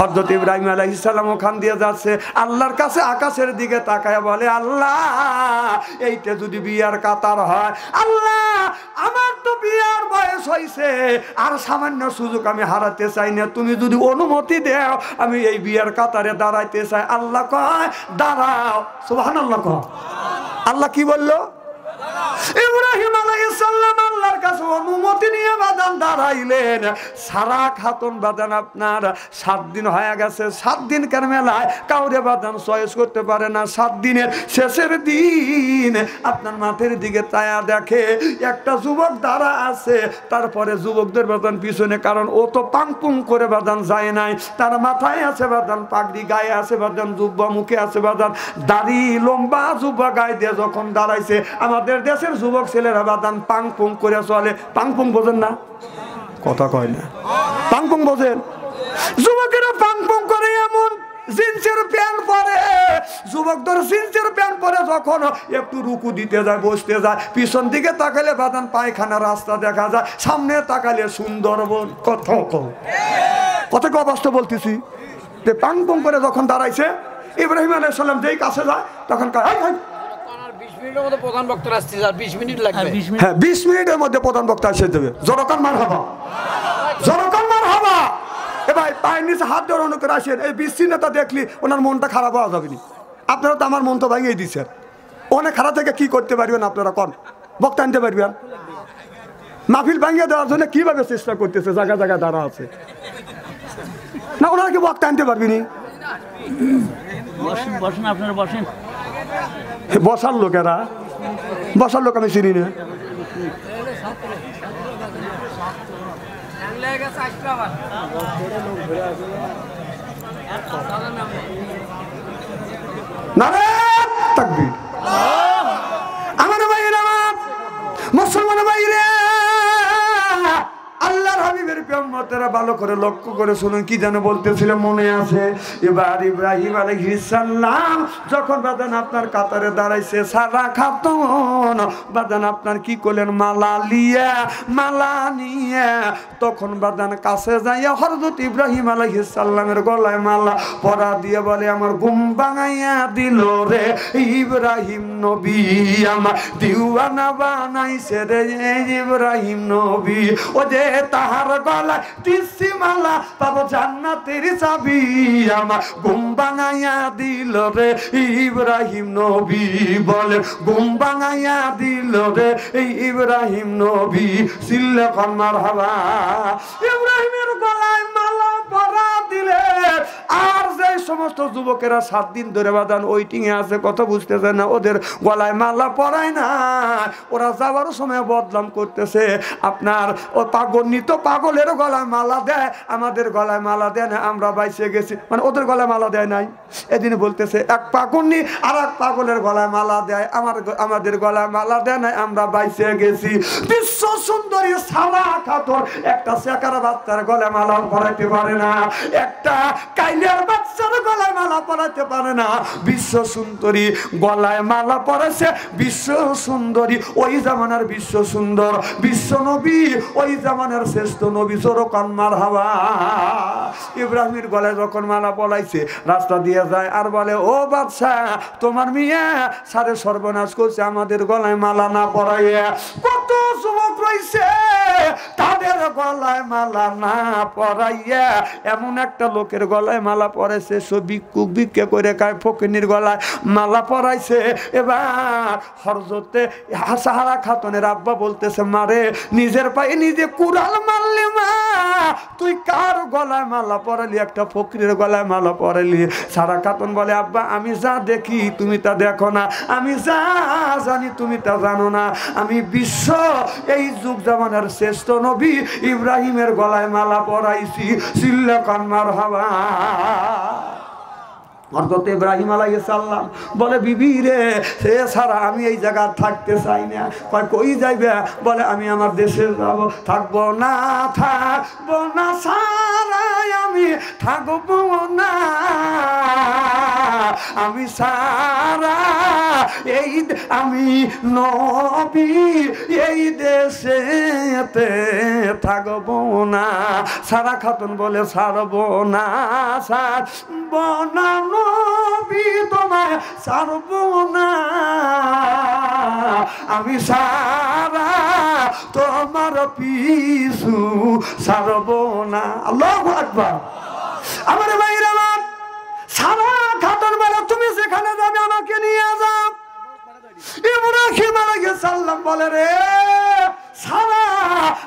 হযরত ইব্রাহিম আলাইহিস সালাম ওখান দিয়ে যাচ্ছে, আল্লাহর কাছে আকাশের দিকে তাকায় বলে, আল্লাহ এইটা যদি বিয়ার কাতার হয়, আল্লাহ আমার তো বিয়ার বয়স হয়েছে, আর সামান্য সুযোগ আমি হারাতে চাই না, তুমি যদি অনুমতি দাও আমি এই বিয়ার কাতারে দাঁড়াইতে চাই। আল্লাহ কয় দাঁড়াও। সুবহানাল্লাহ কয়। আল্লাহ কি বললো? ইব্রাহিম আলাইহিস সালাম আল্লাহর কাছে অনুমতি নিয়ে বাদান দাঁড়াইলেন। সারা খাতুন বাদান আপনার 7 দিন হয়ে গেছে, 7 দিন কার মেলায় কাউরে বাদান চয়েস করতে পারে না। 7 দিনের শেষের দিন আপনার মাঠের দিকে তায়া দেখে একটা যুবক দাঁড়া আছে। তারপরে যুবকদের বাদান পিছনে, কারণ ও তো পাংপুং করে বাদান যায় নাই, তার মাথায় আছে বাদান পাগড়ি, গায়ে আছে বাদান জুব্বা, মুখে আছে বাদান দাড়ি, লম্বা জুব্বা গায়ে দিয়ে যখন দাঁড়াইছে, আমাদের দেশের যুবক ছেলেরা বাদান পাংপুং করে চলে। পাংপুং বোঝেন না? কথা কয় না। পাংপুং বোঝেন? যুবকেরা পাংপুং করে এমন জিন্সের প্যান্ট পরে, যুবকদের জিন্সের প্যান্ট পরে যখন একটু রুকু দিতে যায়, বসতে যায়, পিছন দিকে তাকালে বাদান পায়খানা রাস্তা দেখা যায়, সামনে তাকালে সুন্দরবন। কথা অবস্থা বলতেছি যে পাংপুং করে যখন দাঁড়াইছে, ইব্রাহিম আলাইহিস সালাম যেই কাছে যায় তখন প্রধান বক্তা আসছে, 20 মিনিট লাগবে। হ্যাঁ, 20 মিনিটের মধ্যে প্রধান বক্তা এসে দেবে। জোরকান মারহাবা, জোরকান মারহাবা। এ ভাই পায়ের নিচে হাত ধরে অন্য করে আসেন, এই বিচ্ছিন্নতা দেখলি ওনার মনটা খারাপ হওয়া যাবে না। আপনারা তো আমার মন তো ভাঙিয়ে দিচ্ছেন, অনেক খারাপ থেকে কি করতে পারবেন আপনারা? কন বক্তা আনতে পারবেন? মাহফিল ভাঙিয়ে দেওয়ার জন্য কিভাবে চেষ্টা করতেছে, জায়গা জায়গায় দাঁড়া আছে না, ওনারা কি বক্তা আনতে পারবিনি? বসেন আপনারা, বসেন। বসার লোকেরা, বসার লোক আমি চিনি না। তাকবীর। আমার ভাইরা, মুসলমান ভাইরা, আল্লাহর হাবিবের উম্মতেরা ভালো করে লক্ষ্য করে শুনুন, কি যেন বলতেছিল মনে আছে? এবার ইব্রাহিম আলাইহিস সালাম যখন বাদান আপনার কাতারে দাঁড়াইছে, সারা খাতুন বাদান আপনার কি করলেন? মালা নিয়ে তখন বাদান কাছে যাইয়া হযরত ইব্রাহিম আলাইহিস সালামের গলায় মালা পরা দিয়ে বলে, আমার ঘুম ভাঙাইয়া দিল রে ইব্রাহিম নবী, আমার দিওয়ানা বানাইছে রে ইব্রাহিম নবী। ও যে তাহার গলায় দিছি মালা, পাবো জান্নাতের চাবি, আমার ঘুম ভাঙাইয়া দিল রে ইব্রাহিম নবী। বলে ঘুম ভাঙাইয়া দিল রে ইব্রাহিম নবী। সিল্লে খান মারহাবা। ইব্রাহিমের গলায় মালা পরা দিলে, আর যে সমস্ত যুবকেরা 7 দিন ধরে বাদান ওয়েটিং এ আছে, কথা বুঝতেছে না, ওদের গলায় মালা পরায় না, ওরা যাওয়ার সময় বদনাম করতেছে। আপনার ও পাগলনিত পাগলের গলায় মালা দেয়, আমাদের গলায় মালা দেয় না, আমরা বাইসে গেছি, মানে ওদের গলায় মালা দেয় নাই। এদিন বলতেছে এক পাগলনি আর এক পাগলের গলায় মালা দেয়, আমাদের গলায় মালা দেয় নাই, আমরা বাইসে গেছি। বিশ্ব সুন্দরী সারা খাতুন একটা সেকার বাচ্চার গলায় মালা পরাইতে পারে না, একটা কাইলের বাচ্চার গলায় মালা পরাইতে পারে না। বিশ্ব সুন্দরী গলায় মালা পরেছে, বিশ্ব সুন্দরী ওই জামানার বিশ্ব সুন্দর, বিশ্ব নবী ওই জামানার শ্রেষ্ঠ নবী। জোরকান মারহাবা। ইব্রাহিমের গলায় যখন মালা পলাইছে, রাস্তা দিয়ে যায় আর বলে, ও বাদশা, তোমার মিয়া সারে সর্বনাশ করছে, আমাদের গলায় মালা না পরাইয়া। কত যুবক রয়েছে তাদের গলায় মালা না পরাইয়া এমন একটা লোকের গলায় মালা পরাইছে, সব ভিক্ষুক ভিক্ষে করে খায়, ফকিনীর গলায় মালা পরাইছে। এবার হযরতে সাহারা খাতুনের আব্বা বলতেছে, মারে নিজের পায়ে নিজে কুড়াল মারলি মা, তুই কার গলায় মালা পরালি? একটা ফকিরের গলায় মালা পরালি। সারা খাতুন বলে, আব্বা আমি যা দেখি তুমি তা দেখো না, আমি যা জানি তুমি তা জানো না, আমি বিশ্ব এই যুগ জামানার শ্রেষ্ঠ নবী ইব্রাহিমের গলায় মালা পরাইছি। সিল্লা খান মারহাবা। হযরত ইব্রাহিম আলাইহিস সালাম বলে, বিবি রে, সে ছাড়া আমি এই জায়গা থাকতে চাই না। কয় কই যাইবে? বলে আমি আমার দেশে যাব। থাকবো না, থাকবো না, সারা আমি থাকবো না, আমি সারা এই আমি নবী এই দেশেতে থাকবো না। সারা খাতুন বলে ছাড়বো না, ছাড়বো না নবী তোমায় ছাড়বো না, আমি সারা তোমার পিছু ছাড়বো না। আল্লাহু আকবার। আমার ভাইরা আমার, সারা খাতুন বলে তুমি যেখানে যাবে আমাকে নিয়ে যাও। ইব্রাহিম আলাইহিস সালাম বলে রে সারা,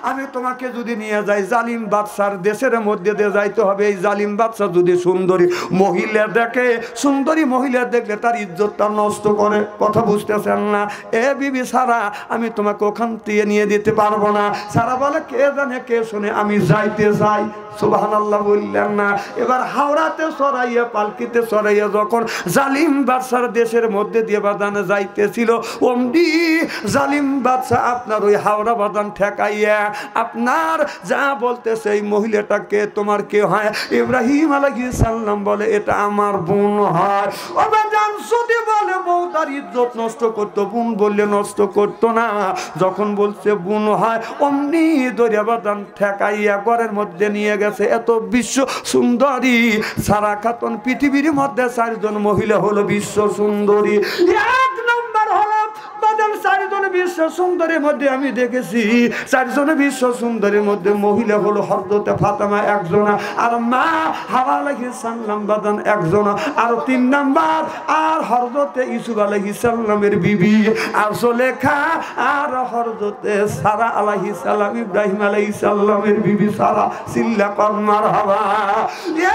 আমি তোমাকে যদি নিয়ে যাই জালিম বাদশার দেশের মধ্যে দিয়ে যাইতে হবে। এই জালিম বাদশা যদি সুন্দরী মহিলা দেখে, সুন্দরী মহিলা দেখলে তার ইজ্জতটা নষ্ট করে। কথা বুঝতেছেন না? এ বিবি সারা, আমি তোমাকে ওখান থেকে নিয়ে দিতে পারবো না। সারা বলে কে জানে কে শুনে আমি যাইতে চাই। সুবহানাল্লাহ বললেন না? এবার হাওড়াতে সরাইয়া পালকিতে সরাইয়া যখন জালিম বাদশার দেশের মধ্যে দিয়ে বাদানে যাইতেছিল, অমনি জালিম বাদশা আপনার ওই হাওড়া বাদান ঠেকাইয়া আপনার যা বলতেছে এই মহিলাটাকে তোমার কে হয়? ইব্রাহিম আলাইহিস সালাম বলে এটা আমার বোন হয়। ও বাদান যদি বলে বউ তার ইজ্জত নষ্ট করতো, বোন বললে নষ্ট করতো না। যখন বলছে বোন হয়, অমনি দরিয়া বাদান ঠেকাইয়া ঘরের মধ্যে নিয়ে গেছে। এত বিশ্ব সুন্দরী সারা খাতুন, পৃথিবীর মধ্যে 4 জন মহিলা হলো বিশ্ব সুন্দরী। এক নম্বর হলো বাদান 4 জন বিশ্ব সুন্দরীর মধ্যে আমি দেখেছি, 4 জন বিশ্ব সুন্দরীর মধ্যে মহিলা হলো হযরতে ফাতেমা একজনা, আর মা হাওয়া আলাইহিস সালাম বাদান একজনা, আর 3 নাম্বার আর হযরতে ইউসুফ আলাইহিস সালামের বিবি আর সুলেখা, আর হযরতে সারা আলাইহিস সালাম ইব্রাহিম আলাইহিস সালামের বিবি সারা। সিল্লা কর মারহাবা।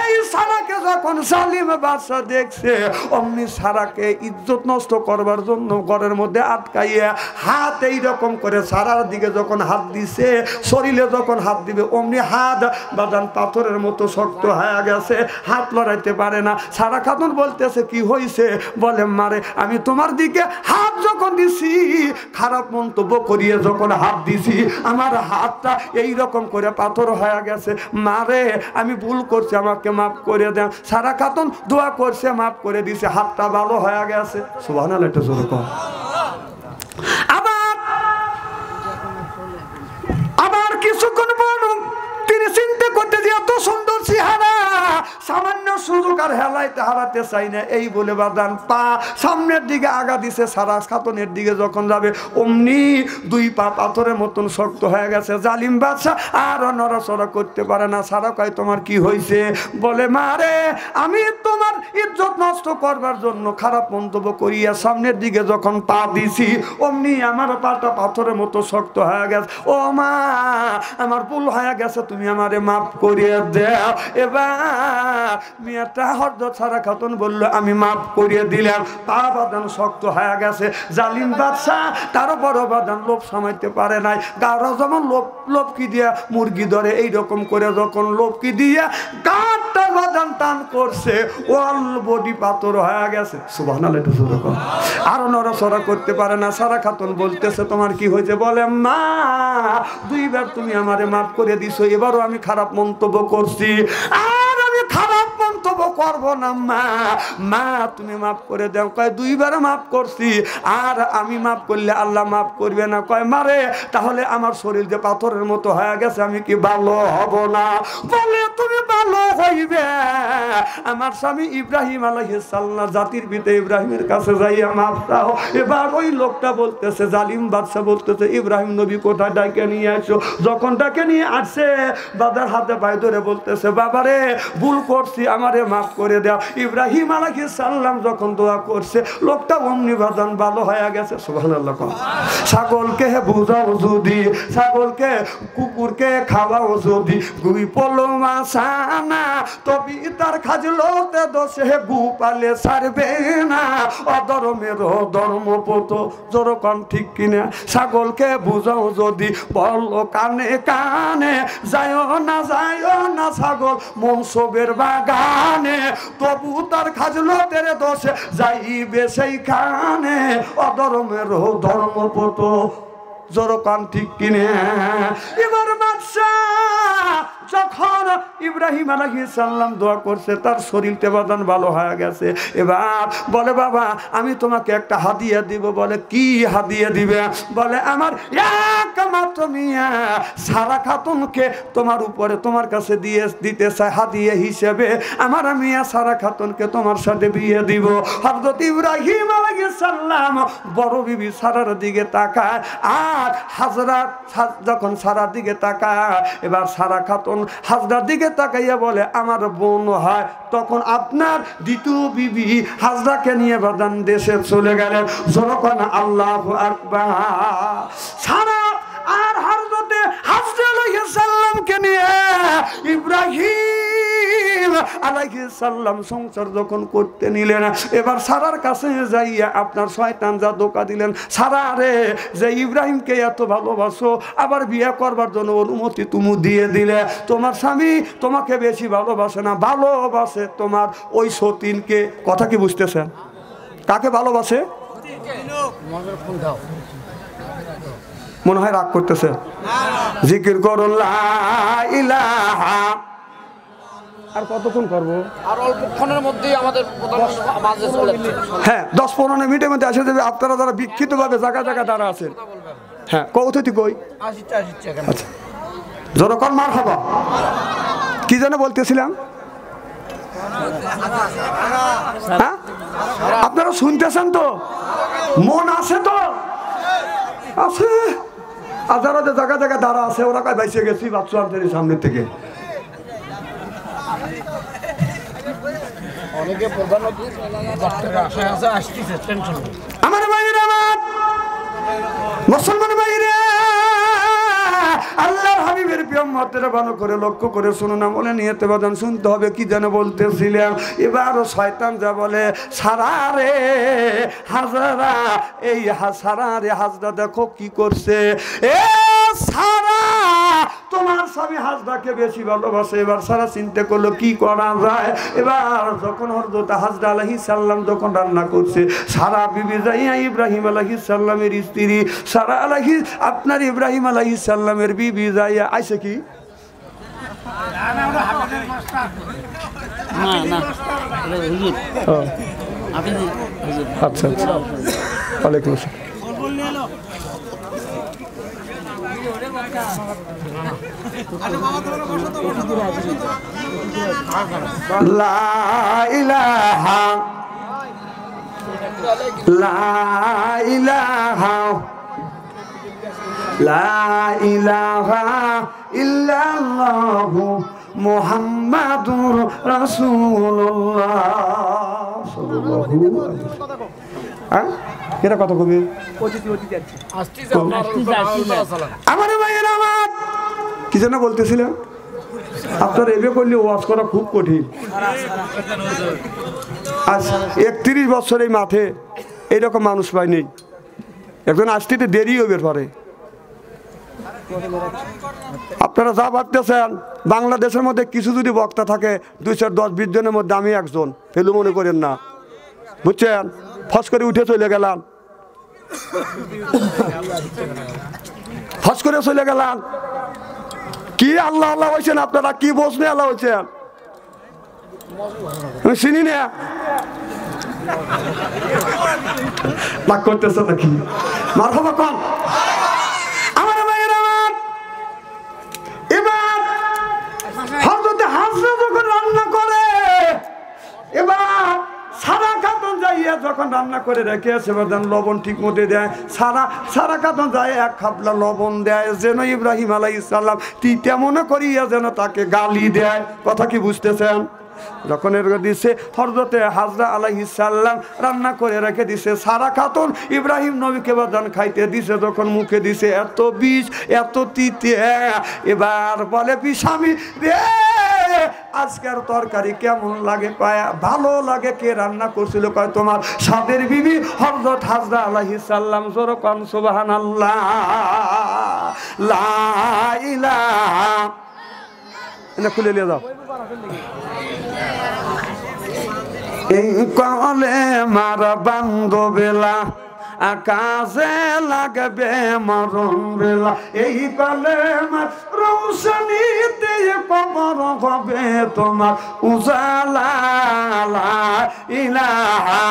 এই সারাকে যখন জালিম বাদশা দেখছে, অমনি সারাকে ইজ্জত নষ্ট করবার জন্য ঘরের মধ্যে আটকাইয়া হাত এই রকম করে সারার দিকে যখন হাত দিছে, শরীরে যখন হাত দিবে, অমনি হাত বাদান পাথরের মতো শক্ত হয়ে গেছে, হাত লড়াইতে পারে না। সারা খাতুন বলতেছে কি হয়েছে? বলে মারে আমি তোমার দিকে হাত যখন দিছি, খারাপ মন্তব্য করিয়ে যখন হাত দিছি, আমার হাতটা এই রকম করে পাথর হয়ে গেছে। মারে আমি ভুল করছি, আমাকে মাফ করে দেন। সারা খাতুন দোয়া করছে, মাফ করে দিছে, হাতটা ভালো হয়ে গেছে। সুবহানাল্লাহ। এটা জোরে কর। আবার কিছুক্ষণ পর তিনি চিন্তা করতে যে এত সুন্দর চেহারা, সামান্য সুযোগ আর হেলাইতে হারাতে চাই না। এই বলে বাদান পা সামনের দিকে আগা দিছে। সারা খাতুনের দিকে যখন যাবে, অমনি 2 পা পাথরের মতন শক্ত হয়ে গেছে। জালিম বাদশা আর নড়াচড়া করতে পারে না। সারা কয় তোমার কি হয়েছে? বলে মারে আমি তোমার ইজ্জত নষ্ট করবার জন্য খারাপ মন্তব্য করিয়া সামনের দিকে যখন পা দিছি, অমনি আমার পাটা পাথরের মতো শক্ত হয়ে গেছে। ও মা, আমার ভুল হয়ে গেছে, তুমি আমারে মাফ করিয়ে দাও। এবার মেয়েটা হযরত সারা খাতুন বলল আমি মাফ করিয়ে দিলাম। পা বাদান শক্ত হয়ে গেছে। জালিম বাদশা তার বড় বাদান লোভ সামাইতে পারে নাই। গাওরা যেমন লোভকি দিয়া মুরগি ধরে, এইরকম করে যখন লোভকি দিয়া গাঁটটা বাদান টান করছে, অল বডি পাথর হয়ে গেছে। সুবহানাল্লাহ। এটা জোরে কর। আর নড়াচড়া করতে পারে না। সারা খাতুন বলতেছে তোমার কি হয়েছে? বলে মা 2 বার তুমি আমারে মাফ করে দিছো, এবারও আমি খারাপ মন্তব্য করছি, আর আমি খারাপ মন্তব্য করব না মা। মা তুমি মাফ করে দাও। কয় 2 বার মাফ করছি, আর আমি মাফ করলে আল্লাহ মাফ করবে না। কয় মারে তাহলে আমার শরীর যে পাথরের মতো হয়ে গেছে, আমি কি ভালো হব না? বলে তুমি ভালো হইবে। আমার স্বামী ইব্রাহিম আলাইহিস সালাম জাতির পিতা ইব্রাহিমের কাছে যাইয়া মাফ চাও। এবার ওই লোকটা বলতেছে, জালিম বাদশা বলতেছে ইব্রাহিম নবী কোথায়? ডাকে নিয়ে আসো। যখন ডাকে নিয়ে আসছে, বাবার হাতে পায়ে ধরে বলতেছে বাবারে ভুল করছি, আমারে মাফ করে দাও। ইব্রাহিম আলাইহিস সালাম যখন দোয়া করছে, লোকটা অমনি বাদান ভালো হয়ে গেছে। সুবহানাল্লাহ। ছাগলকে বুঝাও যদি, ছাগলকে কুকুরকে খাওয়াও যদি, গুই পলো মাছানা তবে তার খাজলোতে দোষে গু পালে ছাড়বে না। অধর্মের ধর্মপত জোরকন ঠিক কিনা? ছাগলকে বুঝাও যদি, বলো কানে কানে, যায়ও না ছাগল মনসবের বাগানে, তবু তার খাজলতের দোষে যাইবে সেইখানে। অধর্মের ধর্মপত জোরকান ঠিক কিনে? এবার বাদশা যখন ইব্রাহিম আলাইহিস সালাম দোয়া করছে তার শরীরটা বাদান ভালো হয়ে গেছে। এবার বলে বাবা আমি তোমাকে একটা হাদিয়া দিব। বলে কি হাদিয়া দিবে? বলে আমার একমাত্র মিয়া সারা খাতুনকে তোমার উপরে তোমার কাছে দিতে চাই হাদিয়া হিসেবে। আমার মিয়া সারা খাতুনকে তোমার সাথে বিয়ে দিব। হযরত ইব্রাহিম আলাইহিস সালাম বড় বিবি সারার দিকে তাকায়, আর হাজরা যখন সারার দিকে তাকায়, এবার সারা খাতুন হাজরার দিকে তাকাইয়া বলে আমার বোন হয়। তখন আপনার দ্বিতীয় বিবি হাজরাকে নিয়ে বাদান দেশে চলে গেলেন। যখন আল্লাহু আকবার। সারা আর হযরতে হাজরা আলাইহিস সালামকে নিয়ে ইব্রাহিম আলাইহিস সালাম সংসার যখন করতে নিলেন, এবার সারার কাছে যাইয়া আপনার শয়তান যা ধোঁকা দিলেন, সারা রে যে ইব্রাহিমকে এত ভালোবাসো আবার বিয়ে করবার জন্য অনুমতি তুমি দিয়ে দিলে। তোমার স্বামী তোমাকে বেশি ভালোবাসে না, ভালোবাসে তোমার ওই সতীনকে। কথা কি বুঝতেছেন? কাকে ভালোবাসে? মনে হয় রাগ করতেছে। জিকির করুন লা ইলাহা। আর কতক্ষণ করবো? আর অল্পক্ষণের মধ্যেই আমাদের মাঝে চলে যাচ্ছে। হ্যাঁ 10-15 মিনিটের মধ্যে এসে যাবে। আপনারা যারা বিক্ষিপ্ত ভাবে জায়গা জায়গা দাঁড়া আছেন, হ্যাঁ কৌথি কই আচ্ছা যতক্ষণ মার খাবা। কি যেন বলতেছিলাম? হ্যাঁ আপনারা শুনতেছেন তো? মন আছে তো? আছে। আর যারা যে জায়গা জায়গা দাঁড়া আছে ওরা কাজ বাইসে গেছি বাচ্চা আনতে সামনের থেকে। আমার ভাইরা, আমার মুসলমান ভাইরা, আল্লাহর হাবিবের প্রিয় উম্মতেরা ভালো করে লক্ষ্য করে শুনুন। আমলে নিয়তে বাদান শুনতে হবে। কি যেন বলতেছিলাম? এবার শয়তান যা বলে সারা রে হাজরা, এই সারা রে হাজরা দেখো কি করছে। এ সারা তোমার স্বামী হাজরাকে বেশি ভালোবাসে। এবার সারা চিন্তা করলো কি করা যায়। এবার যখন হযরত হাজরা আলাইহিস সালাম যখন রান্না করছে, সারা বিবি যাইয়া ইব্রাহিম আলাইহিস সালামের স্ত্রী সারা আলাইহিস আপনার ইব্রাহিম আলাইহিস সালামের বিবি যাইয়া আইছে কি আচ্ছা আচ্ছা ওয়ালাইকুম আসসালাম। লা ইলাহা লা ইলাহা লা ইলাহা ইল্লাল্লাহু মুহাম্মাদুর রাসূলুল্লাহ সাল্লাল্লাহু আলাইহি হ্যাঁ কেটা কত কবি আমার ভাইয়ের আমার কি যেন বলতেছিলেন? আপনার এবে করলে ওয়াজ করা খুব কঠিন। আজ 31 বছর এই মাঠে এইরকম মানুষ পাইনি। একজন আসতে দেরি হবে পরে। আপনারা যা ভাবতেছেন বাংলাদেশের মধ্যে কিছু যদি বক্তা থাকে 210-20 জনের মধ্যে আমি একজন, ফেলু মনে করেন না, বুঝছেন? ফস করে উঠে চলে গেলাম, ফস করে চলে গেলাম। কি আল্লাহ আল্লাহ হয়েছেন আপনারা? কি বোঝনে আল্লাহ হয়েছেন? আমি চিনি না। রাগ করতেছ নাকি? মারহাবা কোন আমার ভাইয়ের আমার। এবার হযরত হাজরা যখন রান্না করে, এবার সারা খাতুন যাইয়া যখন রান্না করে রেখে সেবার লবণ ঠিক মতো দেয়। সারা খাতুন যায় 1 খাবলা লবণ দেয় যেন ইব্রাহিম আলাইহিস সালাম তিতা মনে করিয়া যেন তাকে গালি দেয়। কথা কি বুঝতেছেন? যখন এর দিছে হযরতে হাজরা আলাইহিস সালাম রান্না করে রেখে দিছে, সারা খাতুন ইব্রাহিম নবীকে বাদান খাইতে দিছে। যখন মুখে দিছে এত বিষ এত তিতে, এবার বলে স্বামী রে আজকের তরকারি কেমন লাগে? কয় ভালো লাগে। কে রান্না করছিল? কয় তোমার সাদের বিবি হযরত হাজরা আলাইহিস সালাম। জোরে কোন সুবহানাল্লাহ। লা ইলাহা এটা খুলে নিয়ে যাও। এই কলে মার বান্ধবেলা কাজে লাগবে মরণ বেলা এই কালেমা রৌশনীতে কবর হবে তোমার উজালা লা ইলাহা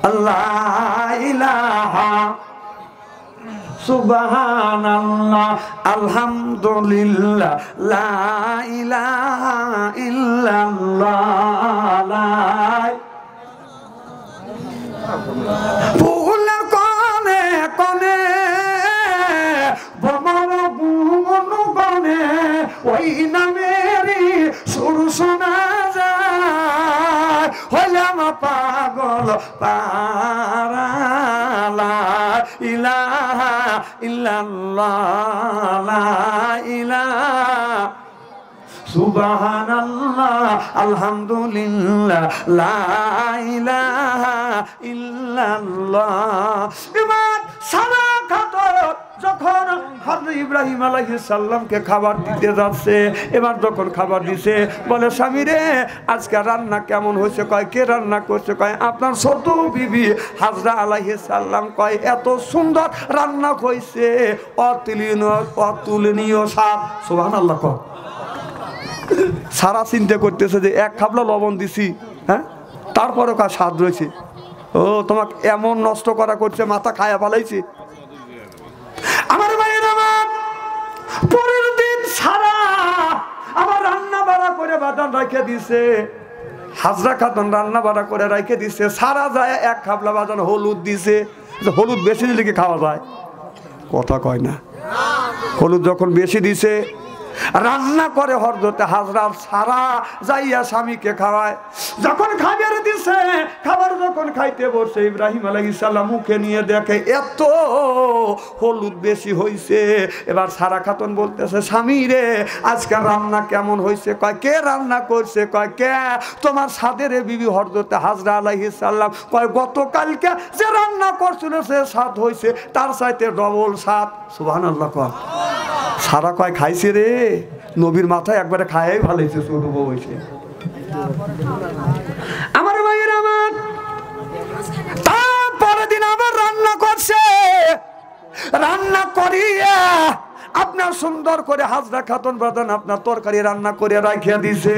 আল্লাহ ইলাহা সুবহানাল্লাহ আলহামদুলিল্লাহ লা ইলাহা ইল্লাল্লাহ ফুল কনে কনে ভ্রমর গুণ গনে ওই নামেরই সুর শোনা যায় হলাম পাগল পারা ইলাহা ইল্লাল্লাহ লা ইলাহা সুবহানাল্লাহ আলহামদুলিল্লাহ লা ইলাহা ইল্লাল্লাহ। এবার সারা খাতর যখন হযরত ইব্রাহিম আলাইহিস সালামকে খাবার দিতে যাচ্ছে, এবার যখন খাবার দিছে বলে স্বামী রে আজকে রান্না কেমন হয়েছে? কয় কে রান্না করছে? কয় আপনার ছোট বিবি হাজরা আলাইহিস সালাম। কয় এত সুন্দর রান্না হয়েছে, অতুলনীয় স্বাদ। সুবহানাল্লাহ। কয় সারা চিন্তা করতেছে যে এক খাবলা লবণ দিছি, হ্যাঁ তারপরে কার স্বাদ রয়েছে। ও তোমাকে এমন নষ্ট করা করছে, মাথা খায়া পালাইছে। আমার ভাইয়ের আমার পরের দিন সারা আমার রান্না বাড়া করে বাদাম রেখে দিছে, হাজরা খাতুন রান্না বাড়া করে রেখে দিছে। সারা যায় এক খাবলা বাদাম হলুদ দিছে, হলুদ বেশি দিলে কি খাওয়া যায়? কথা কয় না। হলুদ যখন বেশি দিছে রান্না করে হযরত হাজরার সারা যাইয়া স্বামীকে খাওয়ায়। যখন খাবার দিছে, খাবার যখন খাইতে বসে ইব্রাহিম আলাইহিস সালাম মুখে নিয়ে দেখে এত হলুদ বেশি হইছে। এবার সারা খাতুন বলতেছে স্বামী রে আজকে রান্না কেমন হইছে? কয় কে রান্না করছে? কয় কে? তোমার সাদের বিবি হযরত হাজরা আলাইহিস সালাম। কয় গতকালকে যে রান্না করছিল সে স্বাদ হইছে, তার চাইতে ডবল স্বাদ। সুবহানাল্লাহ। কয় সারা কয় খাইছে রে, নবীর মাথায় একবারে খায়াই ভালাইছে ছোট বউ হইছে। আমার ভাইয়ের আমার তারপরের দিন আবার রান্না করছে, রান্না করিয়া আপনার সুন্দর করে হাজরা খাতুন বাদান আপনার তরকারি রান্না করে রাখিয়া দিছে।